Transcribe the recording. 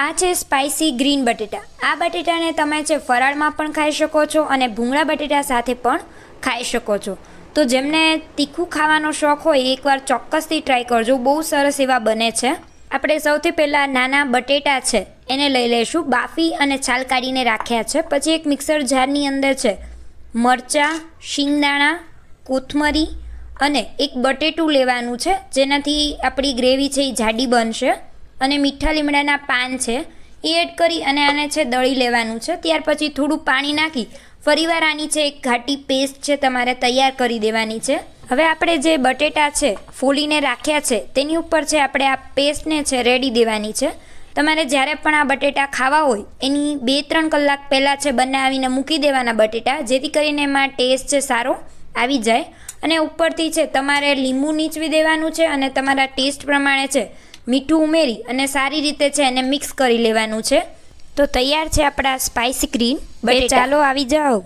આ છે spicy green બટેટા. આ બટેટાને તમે છે ફરાળમાં પણ ખાઈ શકો છો અને ભૂંગળા બટેટા સાથે પણ ખાઈ શકો છો. તો જેમને તીખું ખાવાનો શોખ હોય એકવાર ચોક્કસથી ટ્રાય કરજો, બહુ સરસ એવા બને છે. આપણે સૌથી પહેલાં નાના બટેટા છે એને લઈ લઈશું, બાફી અને છાલ કાઢીને રાખ્યા છે. પછી એક મિક્સર જારની અંદર છે મરચાં, શિંગદાણા, કોથમરી અને એક બટેટું લેવાનું છે જેનાથી આપણી ગ્રેવી છે એ જાડી બનશે. અને મીઠા લીમડાના પાન છે એ એડ કરી અને આને છે દળી લેવાનું છે. ત્યાર પછી થોડું પાણી નાખી ફરીવાર આની છે એક ઘાટી પેસ્ટ છે તમારે તૈયાર કરી દેવાની છે. હવે આપણે જે બટેટા છે ફોલીને રાખ્યા છે તેની ઉપર છે આપણે આ પેસ્ટને છે રેડી દેવાની છે. તમારે જ્યારે પણ આ બટેટા ખાવા હોય એની 2-3 કલાક પહેલાં છે બનાવીને મૂકી દેવાના બટેટા, જેથી કરીને એમાં ટેસ્ટ છે સારો આવી જાય. અને ઉપરથી છે તમારે લીંબુ નીચવી દેવાનું છે અને તમારા ટેસ્ટ પ્રમાણે છે મીઠું ઉમેરી અને સારી રીતે છે એને મિક્સ કરી લેવાનું છે. તો તૈયાર છે આપણા સ્પાઇસી ગ્રીન બટેટા. ચાલો આવી જાઓ.